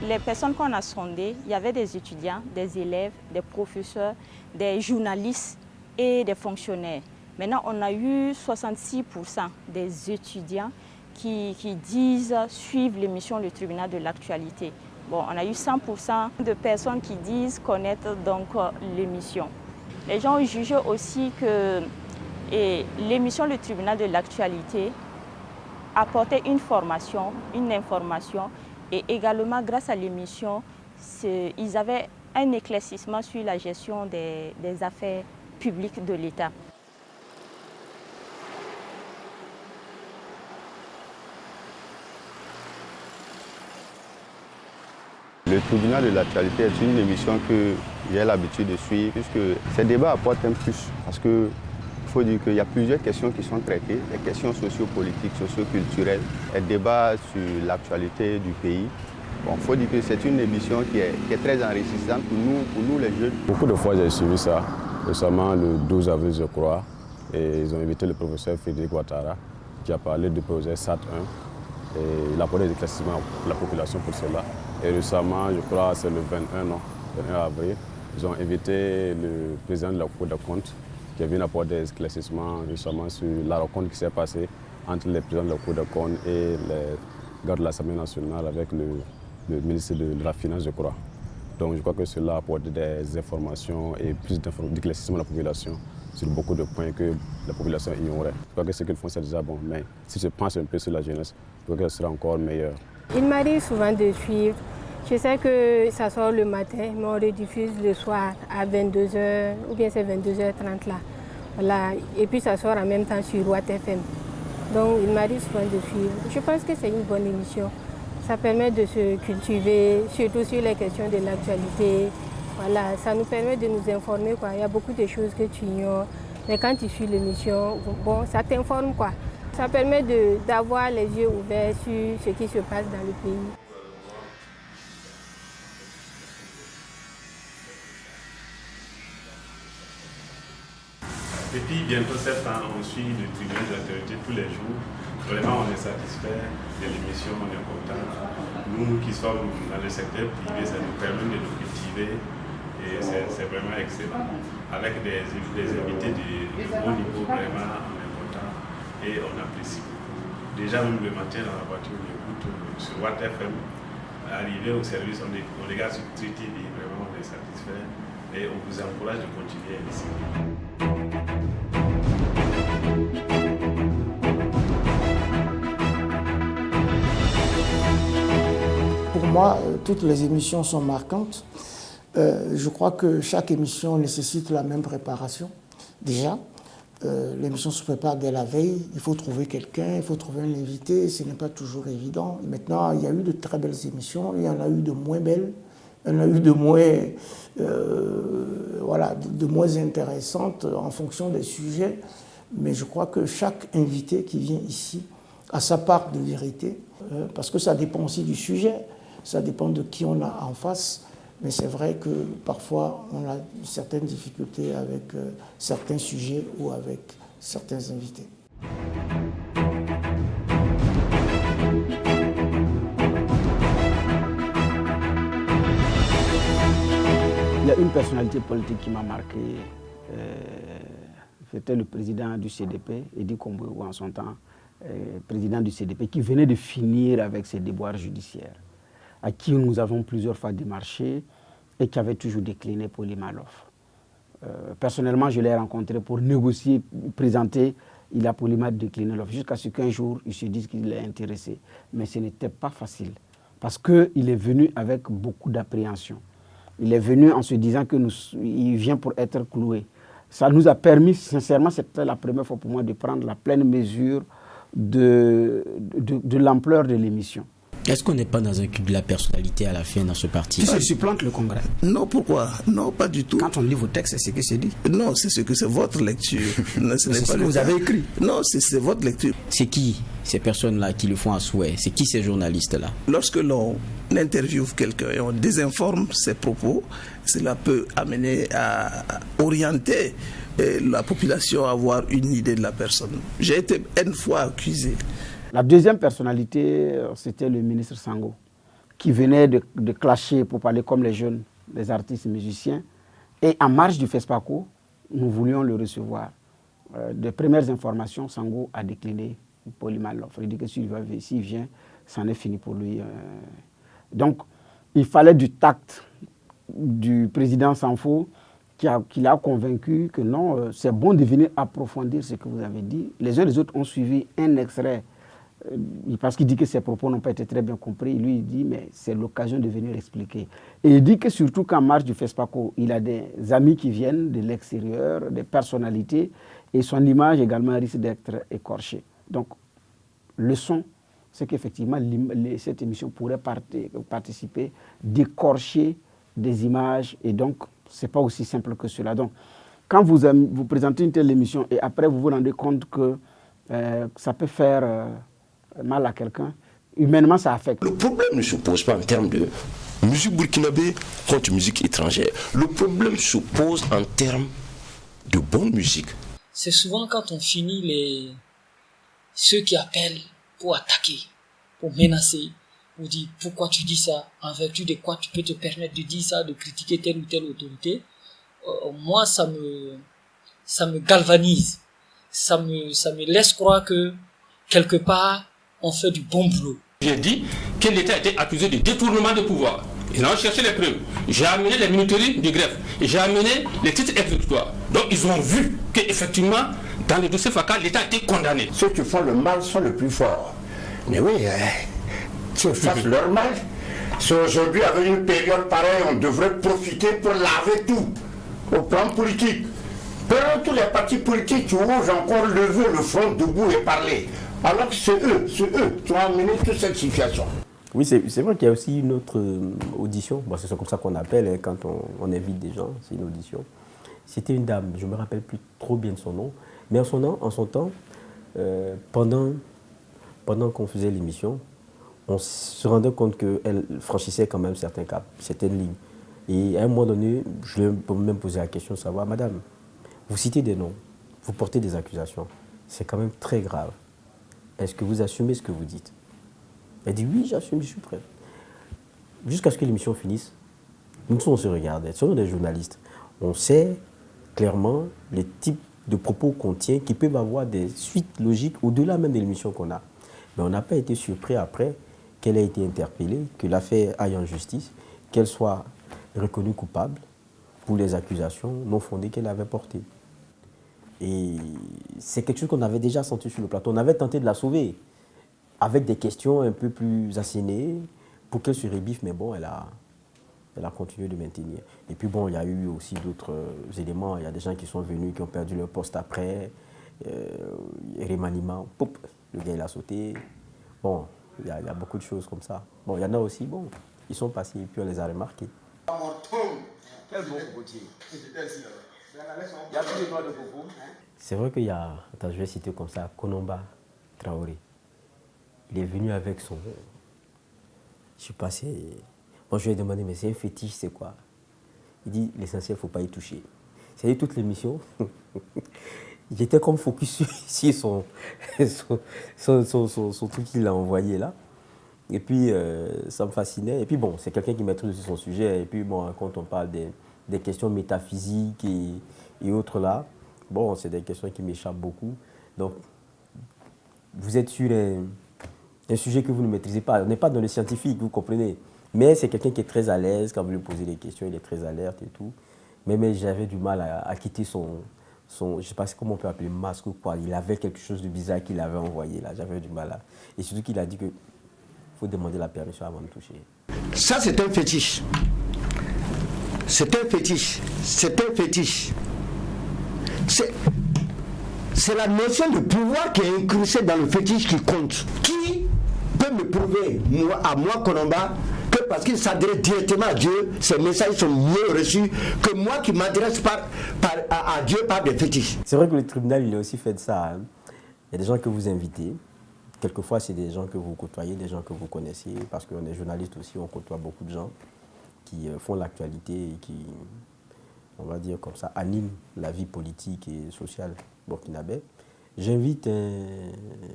Les personnes qu'on a sondées, il y avait des étudiants, des élèves, des professeurs, des journalistes et des fonctionnaires. Maintenant, on a eu 66% des étudiants qui disent suivre l'émission Le Tribunal de l'actualité. Bon, on a eu 100% de personnes qui disent connaître donc l'émission. Les gens ont jugé aussi que l'émission Le Tribunal de l'actualité apportait une formation, une information, et également grâce à l'émission, ils avaient un éclaircissement sur la gestion des affaires publiques de l'État. Le tribunal de l'actualité est une émission que j'ai l'habitude de suivre puisque ces débats apportent un plus. Parce qu'il faut dire qu'il y a plusieurs questions qui sont traitées, les questions sociopolitiques, socioculturelles, les débats sur l'actualité du pays. Bon, il faut dire que c'est une émission qui est très enrichissante pour nous les jeunes. Beaucoup de fois j'ai suivi ça, récemment le 12 avril je crois, et ils ont invité le professeur Frédéric Ouattara qui a parlé du projet SAT1 et il a apporté des éclaircissements à la population pour cela. Et récemment, je crois c'est le 21 avril, ils ont invité le président de la Cour des comptes qui vient apporter des éclaircissements récemment sur la rencontre qui s'est passée entre les présidents de la Cour des comptes et les gardes de l'Assemblée nationale avec le ministre de la Finance, je crois. Donc je crois que cela apporte des informations et plus d'éclaircissement à la population sur beaucoup de points que la population ignorait. Je crois que ce qu'ils font, c'est déjà bon, mais si je pense un peu sur la jeunesse, je crois que ce sera encore meilleur. Il m'arrive souvent de suivre. Je sais que ça sort le matin, mais on rediffuse le soir à 22h, ou bien c'est 22h30 là. Voilà. Et puis ça sort en même temps sur Watt FM. Donc il m'arrive souvent de suivre. Je pense que c'est une bonne émission. Ça permet de se cultiver, surtout sur les questions de l'actualité. Voilà, ça nous permet de nous informer, quoi. Il y a beaucoup de choses que tu ignores. Mais quand tu suis l'émission, bon, ça t'informe, quoi. Ça permet d'avoir les yeux ouverts sur ce qui se passe dans le pays. Depuis bientôt 7 ans, on suit le tribunal de l'actualité tous les jours. Vraiment, on est satisfait de l'émission, on est content. Nous qui sommes dans le secteur privé, ça nous permet de nous cultiver et c'est vraiment excellent. Avec des invités de haut niveau, vraiment, on est content et on apprécie beaucoup. Déjà, même le matin dans la voiture, on écoute sur Watt FM. Arrivé au service, on regarde sur Tri TV, vraiment, on est satisfait et on vous encourage de continuer ici. Pour moi, toutes les émissions sont marquantes. Je crois que chaque émission nécessite la même préparation. Déjà, l'émission se prépare dès la veille. Il faut trouver quelqu'un, il faut trouver un invité. Ce n'est pas toujours évident. Maintenant, il y a eu de très belles émissions. Il y en a eu de moins belles. Il y en a eu de moins intéressantes en fonction des sujets. Mais je crois que chaque invité qui vient ici a sa part de vérité. Parce que ça dépend aussi du sujet. Ça dépend de qui on a en face, mais c'est vrai que parfois on a certaines difficultés avec certains sujets ou avec certains invités. Il y a une personnalité politique qui m'a marqué. C'était le président du CDP, Edi Kombouou en son temps, président du CDP, qui venait de finir avec ses déboires judiciaires, à qui nous avons plusieurs fois démarché et qui avait toujours décliné pour l'Imalov. Personnellement, je l'ai rencontré pour négocier, présenter. Il a poliment décliné l'offre jusqu'à ce qu'un jour, il se dise qu'il est intéressé. Mais ce n'était pas facile parce qu'il est venu avec beaucoup d'appréhension. Il est venu en se disant qu'il vient pour être cloué. Ça nous a permis, sincèrement, c'était la première fois pour moi de prendre la pleine mesure de l'ampleur de l'émission. Est-ce qu'on n'est pas dans un cul de la personnalité à la fin dans ce parti? Ça supplante le Congrès. Non, pourquoi? Non, pas du tout. Quand on lit vos textes, c'est ce que c'est dit. Non, c'est ce que c'est votre lecture. Non, c'est ce que vous avez écrit. Non, c'est votre lecture. C'est qui ces personnes-là qui le font à souhait? C'est qui ces journalistes-là? Lorsque l'on interviewe quelqu'un et on désinforme ses propos, cela peut amener à orienter la population à avoir une idée de la personne. J'ai été une fois accusé. La deuxième personnalité, c'était le ministre Sango, qui venait de clasher pour parler comme les jeunes, les artistes musiciens. Et en marge du FESPACO, nous voulions le recevoir. De premières informations, Sango a décliné poliment l'offre. Il dit que s'il vient, c'en est fini pour lui. Donc, il fallait du tact du président Sanfo qui l'a convaincu que non, c'est bon de venir approfondir ce que vous avez dit. Les uns et les autres ont suivi un extrait parce qu'il dit que ses propos n'ont pas été très bien compris. Lui, il dit, mais c'est l'occasion de venir expliquer. Et il dit que surtout qu'en marge du FESPACO, il a des amis qui viennent de l'extérieur, des personnalités, et son image également risque d'être écorchée. Donc, le son, c'est qu'effectivement, cette émission pourrait participer d'écorcher des images, et donc, ce n'est pas aussi simple que cela. Donc, quand vous présentez une telle émission, et après vous vous rendez compte que ça peut faire mal à quelqu'un, humainement, ça affecte. Le problème ne se pose pas en termes de musique burkinabé contre musique étrangère. Le problème se pose en termes de bonne musique. C'est souvent quand on finit ceux qui appellent pour attaquer, pour menacer, pour dire pourquoi tu dis ça, en vertu de quoi tu peux te permettre de dire ça, de critiquer telle ou telle autorité. Moi, ça me galvanise. Ça me laisse croire que quelque part, on fait du bon boulot. J'ai dit que l'État était accusé de détournement de pouvoir. Ils ont cherché les preuves. J'ai amené les minuteries du greffe. J'ai amené les titres exécutoires. Donc ils ont vu qu'effectivement, dans le dossier FACA, l'État a été condamné. Ceux qui font le mal sont les plus forts. Mais oui, qu'ils fassent leur mal. Si aujourd'hui, avec une période pareille, on devrait profiter pour laver tout au plan politique. Prenons tous les partis politiques qui osent encore lever le front debout et parler. Alors que c'est eux qui ont amené toute cette situation. Oui, c'est vrai qu'il y a aussi une autre audition. Bon, c'est comme ça qu'on appelle quand on invite des gens, c'est une audition. C'était une dame, je ne me rappelle plus trop bien de son nom, mais en son temps, pendant qu'on faisait l'émission, on se rendait compte qu'elle franchissait quand même certains caps, certaines lignes. Et à un moment donné, je lui ai même posé la question de savoir, madame, vous citez des noms, vous portez des accusations, c'est quand même très grave. Est-ce que vous assumez ce que vous dites? Elle dit oui, j'assume, je suis prêt. Jusqu'à ce que l'émission finisse, nous on se regardait, sommes des journalistes. On sait clairement les types de propos qu'on tient qui peuvent avoir des suites logiques au-delà même de l'émission qu'on a. Mais on n'a pas été surpris après qu'elle ait été interpellée, que l'affaire aille en justice, qu'elle soit reconnue coupable pour les accusations non fondées qu'elle avait portées. Et c'est quelque chose qu'on avait déjà senti sur le plateau. On avait tenté de la sauver avec des questions un peu plus assénées pour qu'elle se rebiffe, mais bon, elle a continué de maintenir. Et puis bon, il y a eu aussi d'autres éléments. Il y a des gens qui sont venus, qui ont perdu leur poste après. Remaniement, pop, le gars il a sauté. Bon, il y a beaucoup de choses comme ça. Bon, il y en a aussi, bon, ils sont passés et puis on les a remarqués. Quel bon cocotier. Il y a plus de noix de coco. C'est vrai qu'il y a, attends, je vais citer comme ça, Konomba Traoré. Il est venu avec son... Je sais pas, c'est... Moi, je lui ai demandé, mais c'est un fétiche, c'est quoi? Il dit, l'essentiel, il ne faut pas y toucher. C'est-à-dire, toute l'émission, j'étais comme focus sur son truc qu'il a envoyé là. Et puis, ça me fascinait. Et puis, bon, c'est quelqu'un qui maîtrise aussi son sujet. Et puis, bon, quand on parle des questions métaphysiques et autres là, bon, c'est des questions qui m'échappent beaucoup. Donc, vous êtes sur un sujet que vous ne maîtrisez pas. On n'est pas dans le scientifique, vous comprenez. Mais c'est quelqu'un qui est très à l'aise. Quand vous lui posez des questions, il est très alerte et tout. Mais j'avais du mal à quitter son je ne sais pas comment on peut appeler masque ou quoi. Il avait quelque chose de bizarre qu'il avait envoyé là. J'avais du mal à... Et surtout qu'il a dit qu'il faut demander la permission avant de toucher. Ça, c'est un fétiche. C'est un fétiche. C'est un fétiche. C'est la notion de pouvoir qui est incrustée dans le fétiche qui compte. Qui peut me prouver, à moi, Konomba, que parce qu'il s'adresse directement à Dieu, ses messages sont mieux reçus que moi qui m'adresse à Dieu par des fétiches. C'est vrai que le tribunal, il a aussi fait de ça. Hein. Il y a des gens que vous invitez. Quelquefois, c'est des gens que vous côtoyez, des gens que vous connaissez, parce qu'on est journaliste aussi, on côtoie beaucoup de gens qui font l'actualité et qui, on va dire comme ça, animent la vie politique et sociale burkinabé. J'invite je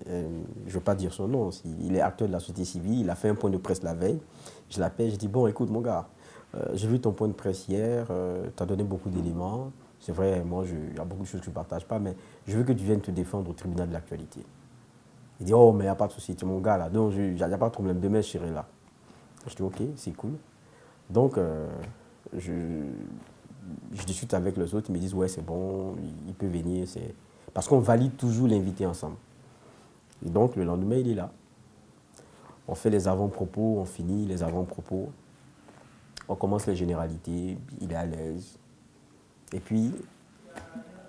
ne veux pas dire son nom, il est acteur de la société civile, il a fait un point de presse la veille. Je l'appelle, je dis, bon, écoute mon gars, j'ai vu ton point de presse hier, tu as donné beaucoup d'éléments, c'est vrai, moi, il y a beaucoup de choses que je ne partage pas, mais je veux que tu viennes te défendre au tribunal de l'actualité. Il dit, oh, mais il n'y a pas de souci, tu es mon gars là, donc il n'y a pas de problème, demain je serai là. Je dis, ok, c'est cool. Donc, je discute avec les autres, ils me disent, ouais, c'est bon, il peut venir. Parce qu'on valide toujours l'invité ensemble. Et donc, le lendemain, il est là. On fait les avant-propos, on finit les avant-propos. On commence les généralités, il est à l'aise. Et puis,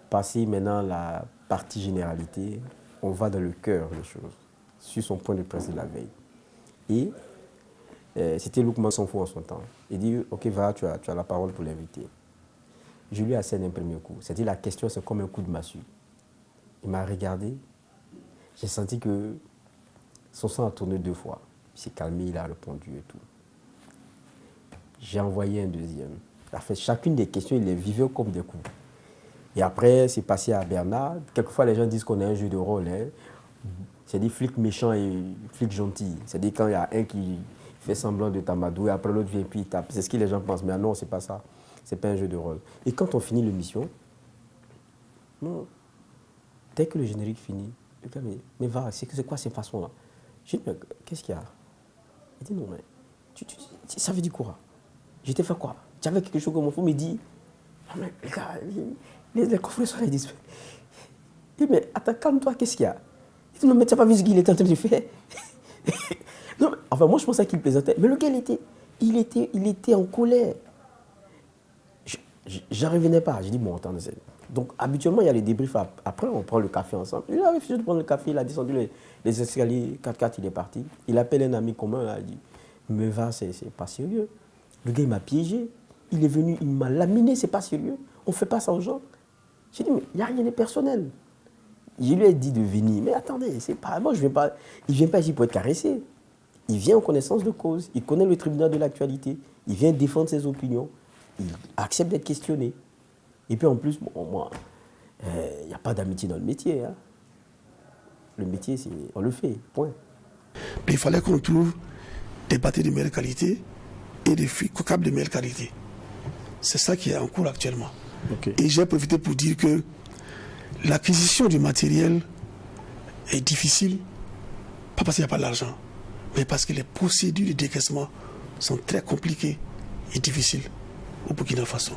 passer maintenant la partie généralité, on va dans le cœur des choses, sur son point de presse de la veille. Et c'était Loukman Sanfou en son temps. Il dit, ok, va, tu as la parole pour l'inviter. Je lui assène un premier coup. C'est-à-dire, la question, c'est comme un coup de massue. Il m'a regardé. J'ai senti que son sang a tourné 2 fois. Il s'est calmé, il a répondu et tout. J'ai envoyé un deuxième. En fait, chacune des questions, il les vivait comme des coups. Et après, c'est passé à Bernard. Quelquefois, les gens disent qu'on a un jeu de rôle. Hein. C'est des flics méchants et flics gentils. C'est-à-dire quand il y a un qui fait semblant de t'amadouer, après l'autre vient et puis il tape. C'est ce que les gens pensent. Mais non, c'est pas ça. C'est pas un jeu de rôle. Et quand on finit l'émission, non, dès que le générique finit, le gars me dit, mais va, c'est quoi ces façons-là? Je dis, mais qu'est-ce qu'il y a? Il dit, non, mais ça veut dire quoi? Je t'ai fait quoi? Tu avais quelque chose comme il me dit, ah, mais les gars, les confrères, ils disent, mais attends, calme-toi, qu'est-ce qu'il y a? Il dit, non, mais tu n'as pas vu ce qu'il était en train de faire? Non, mais, enfin, moi, je pensais qu'il plaisantait. Mais le gars, il était en colère. Je ne revenais pas. J'ai dit, bon, attendez. Donc, habituellement, il y a les débriefs. Après, on prend le café ensemble. Il a refusé de prendre le café. Il a descendu les escaliers 4x4, il est parti. Il appelle un ami commun. Là, il dit, mais va, c'est pas sérieux. Le gars, il m'a piégé. Il est venu, il m'a laminé, c'est pas sérieux. On ne fait pas ça aux gens. J'ai dit, mais il n'y a rien de personnel. Je lui ai dit de venir. Mais attendez, c'est pas moi, je viens pas. Il ne vient pas ici pour être caressé. Il vient en connaissance de cause. Il connaît le tribunal de l'actualité. Il vient défendre ses opinions. Il accepte d'être questionné. Et puis en plus, bon, moi, il n'y a pas d'amitié dans le métier. Hein. Le métier, on le fait, point. Mais il fallait qu'on trouve des bâtis de meilleure qualité et des câbles de meilleure qualité. C'est ça qui est en cours actuellement. Okay. Et j'ai profité pour dire que l'acquisition du matériel est difficile, pas parce qu'il n'y a pas d'argent, mais parce que les procédures de décaissement sont très compliquées et difficiles au Burkina Faso.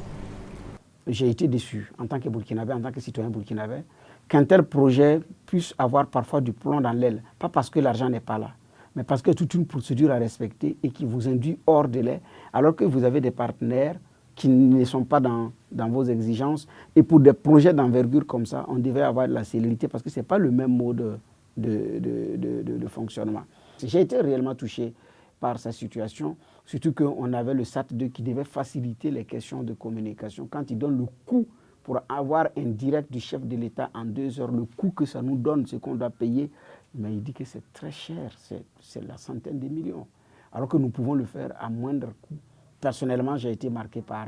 J'ai été déçu en tant que Burkinabé, en tant que citoyen burkinabé, qu'un tel projet puisse avoir parfois du plomb dans l'aile. Pas parce que l'argent n'est pas là, mais parce que toute une procédure à respecter et qui vous induit hors délai, alors que vous avez des partenaires qui ne sont pas dans vos exigences. Et pour des projets d'envergure comme ça, on devait avoir de la célérité parce que ce n'est pas le même mode de fonctionnement. J'ai été réellement touché par sa situation, surtout qu'on avait le SAT2 qui devait faciliter les questions de communication. Quand il donne le coût pour avoir un direct du chef de l'État en 2 heures, le coût que ça nous donne, ce qu'on doit payer, mais il dit que c'est très cher, c'est la centaine de millions, alors que nous pouvons le faire à moindre coût. Personnellement, j'ai été marqué par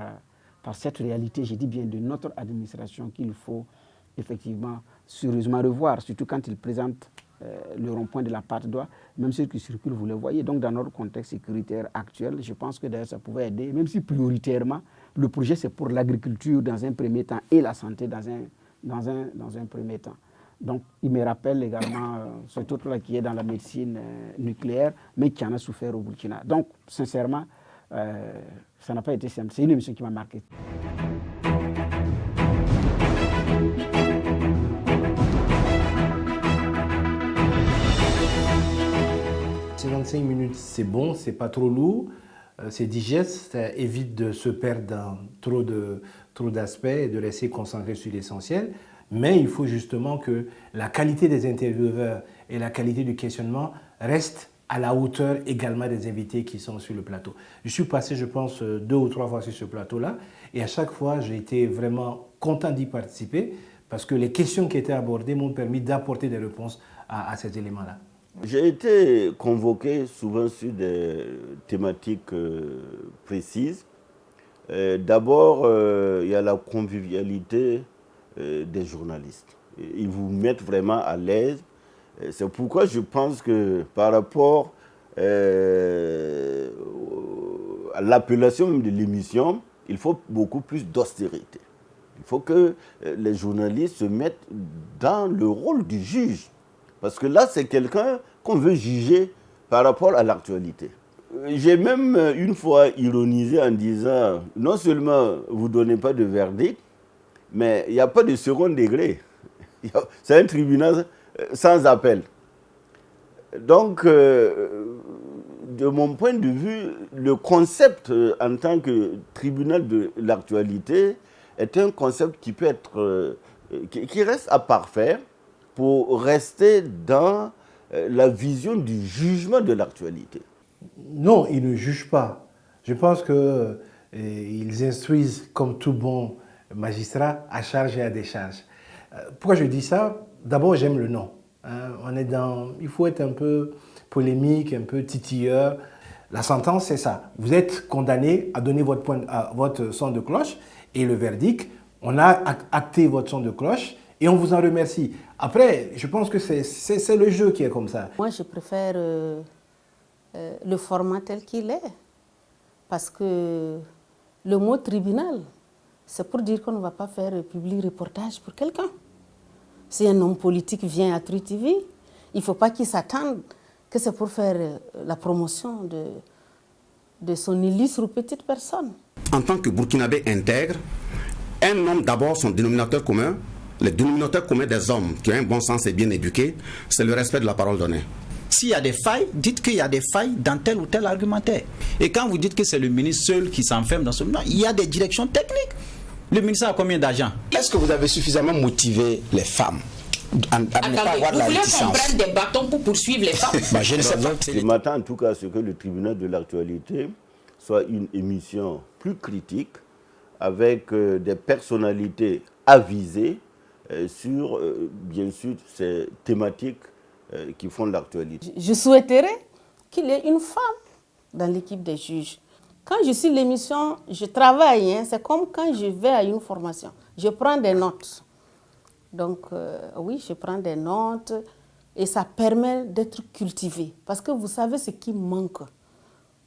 cette réalité, j'ai dit bien de notre administration qu'il faut effectivement sérieusement revoir, surtout quand il présente le rond-point de la Patte d'Oie, même ceux qui circulent, vous le voyez. Donc dans notre contexte sécuritaire actuel, je pense que d'ailleurs ça pouvait aider, même si prioritairement, le projet c'est pour l'agriculture dans un premier temps et la santé dans un premier temps. Donc il me rappelle également cet autre-là qui est dans la médecine nucléaire, mais qui en a souffert au Burkina. Donc sincèrement, ça n'a pas été simple. C'est une émission qui m'a marqué. 55 minutes, c'est bon, c'est pas trop lourd, c'est digeste, ça évite de se perdre dans trop d'aspects et de laisser concentrer sur l'essentiel. Mais il faut justement que la qualité des intervieweurs et la qualité du questionnement restent à la hauteur également des invités qui sont sur le plateau. Je suis passé, je pense, 2 ou 3 fois sur ce plateau-là et à chaque fois, j'ai été vraiment content d'y participer parce que les questions qui étaient abordées m'ont permis d'apporter des réponses à ces éléments-là. J'ai été convoqué souvent sur des thématiques précises. D'abord, il y a la convivialité des journalistes. Ils vous mettent vraiment à l'aise. C'est pourquoi je pense que par rapport à l'appellation de l'émission, il faut beaucoup plus d'austérité. Il faut que les journalistes se mettent dans le rôle du juge. Parce que là, c'est quelqu'un qu'on veut juger par rapport à l'actualité. J'ai même une fois ironisé en disant, non seulement vous ne donnez pas de verdict, mais il n'y a pas de second degré. C'est un tribunal sans appel. Donc, de mon point de vue, le concept en tant que tribunal de l'actualité est un concept qui peut être, qui reste à parfaire pour rester dans la vision du jugement de l'actualité. Non, ils ne jugent pas. Je pense qu'ils instruisent comme tout bon magistrat à charge et à décharge. Pourquoi je dis ça? D'abord, j'aime le nom. Il faut être un peu polémique, un peu titilleur. La sentence, c'est ça. Vous êtes condamné à donner votre son de cloche et le verdict, on a acté votre son de cloche et on vous en remercie. Après, je pense que c'est le jeu qui est comme ça. Moi, je préfère le format tel qu'il est. Parce que le mot tribunal, c'est pour dire qu'on ne va pas faire public reportage pour quelqu'un. Si un homme politique vient à True TV, il ne faut pas qu'il s'attende que c'est pour faire la promotion de son illustre ou petite personne. En tant que Burkinabé intègre, un homme d'abord, son dénominateur commun, le dénominateur commun des hommes qui ont un bon sens et bien éduqués, c'est le respect de la parole donnée. S'il y a des failles, dites qu'il y a des failles dans tel ou tel argumentaire. Et quand vous dites que c'est le ministre seul qui s'enferme dans ce moment, il y a des directions techniques. Le ministère a combien d'argent? Est-ce que vous avez suffisamment motivé les femmes à ne pas avoir la réticence? Vous voulez qu'on prenne des bâtons pour poursuivre les femmes? Je ne sais pas. Je m'attends en tout cas à ce que le tribunal de l'actualité soit une émission plus critique avec des personnalités avisées sur, bien sûr, ces thématiques qui font l'actualité. Je souhaiterais qu'il y ait une femme dans l'équipe des juges. Quand je suis l'émission, je travaille, c'est comme quand je vais à une formation. Je prends des notes. Donc, oui, je prends des notes et ça permet d'être cultivé. Parce que vous savez ce qui manque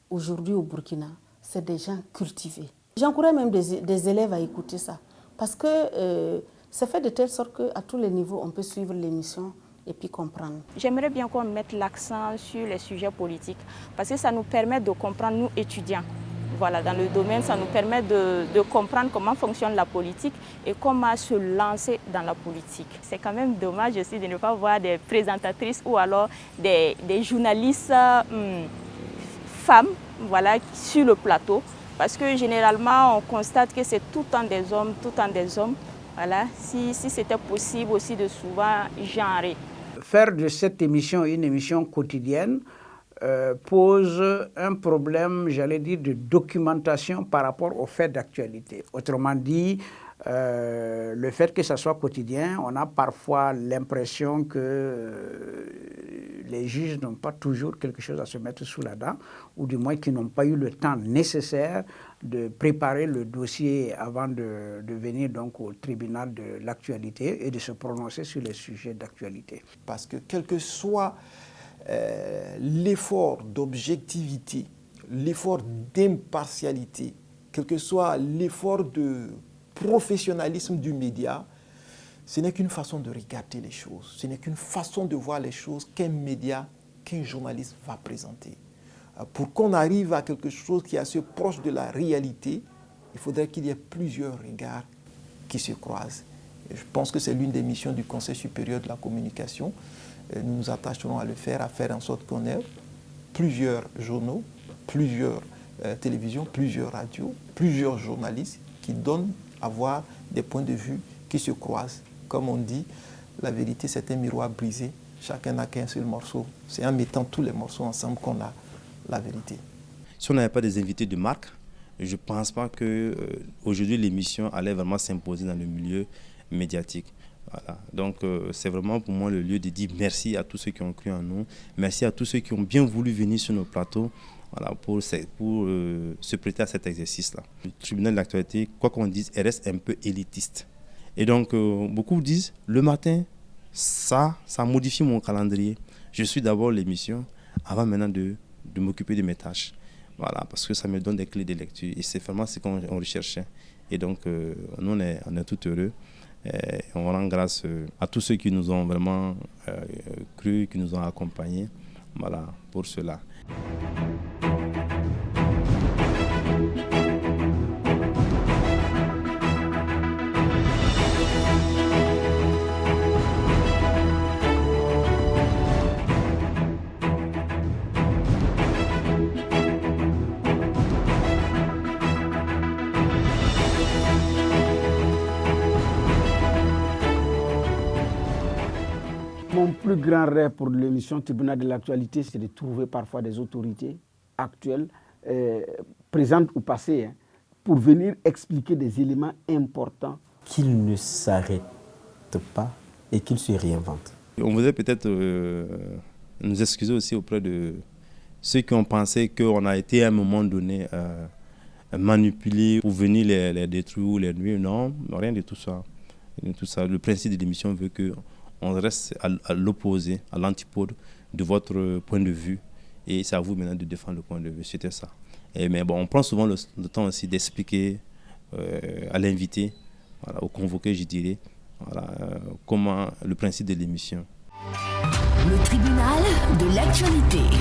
aujourd'hui au Burkina, c'est des gens cultivés. J'encourage même des élèves à écouter ça. Parce que c'est fait de telle sorte qu'à tous les niveaux, on peut suivre l'émission et puis comprendre. J'aimerais bien qu'on mette l'accent sur les sujets politiques parce que ça nous permet de comprendre, nous étudiants. Voilà, dans le domaine, ça nous permet de comprendre comment fonctionne la politique et comment se lancer dans la politique. C'est quand même dommage aussi de ne pas voir des présentatrices ou alors des journalistes femmes, voilà, sur le plateau. Parce que généralement, on constate que c'est tout le temps des hommes, tout le temps des hommes. Voilà, si c'était possible aussi de souvent genrer. Faire de cette émission une émission quotidienne pose un problème, j'allais dire, de documentation par rapport aux faits d'actualité. Autrement dit, le fait que ça soit quotidien, on a parfois l'impression que les juges n'ont pas toujours quelque chose à se mettre sous la dent, ou du moins qu'ils n'ont pas eu le temps nécessaire de préparer le dossier avant de venir donc au tribunal de l'actualité et de se prononcer sur les sujets d'actualité. Parce que quel que soit l'effort d'objectivité, l'effort d'impartialité, quel que soit l'effort de professionnalisme du média, ce n'est qu'une façon de regarder les choses, ce n'est qu'une façon de voir les choses qu'un média, qu'un journaliste va présenter. Pour qu'on arrive à quelque chose qui est assez proche de la réalité, il faudrait qu'il y ait plusieurs regards qui se croisent. Et je pense que c'est l'une des missions du Conseil supérieur de la communication. Nous nous attacherons à le faire, à faire en sorte qu'on ait plusieurs journaux, plusieurs télévisions, plusieurs radios, plusieurs journalistes qui donnent à voir des points de vue qui se croisent. Comme on dit, la vérité c'est un miroir brisé, chacun n'a qu'un seul morceau. C'est en mettant tous les morceaux ensemble qu'on a la vérité. Si on n'avait pas des invités de marque, je ne pense pas qu'aujourd'hui l'émission allait vraiment s'imposer dans le milieu médiatique. Voilà. Donc c'est vraiment pour moi le lieu de dire merci à tous ceux qui ont cru en nous, merci à tous ceux qui ont bien voulu venir sur nos plateaux, voilà, pour se prêter à cet exercice-là. Le tribunal de l'actualité, quoi qu'on dise, reste un peu élitiste. Et donc beaucoup disent, le matin, ça modifie mon calendrier. Je suis d'abord l'émission avant maintenant de m'occuper de mes tâches. Voilà, parce que ça me donne des clés de lecture et c'est vraiment ce qu'on recherchait. Et donc, nous, on est tout heureux. Et on rend grâce à tous ceux qui nous ont vraiment cru, qui nous ont accompagnés, voilà, pour cela. Mon plus grand rêve pour l'émission Tribunal de l'actualité, c'est de trouver parfois des autorités actuelles, présentes ou passées, pour venir expliquer des éléments importants. Qu'ils ne s'arrêtent pas et qu'ils se réinventent. On voudrait peut-être nous excuser aussi auprès de ceux qui ont pensé qu'on a été à un moment donné manipulés pour venir les détruire ou les nuire. Non, rien de tout ça. Le principe de l'émission veut qu'on reste à l'opposé, à l'antipode de votre point de vue. Et c'est à vous maintenant de défendre le point de vue. C'était ça. Mais bon, on prend souvent le temps aussi d'expliquer à l'invité, voilà, au convoqué, je dirais, voilà, comment le principe de l'émission. Le tribunal de l'actualité.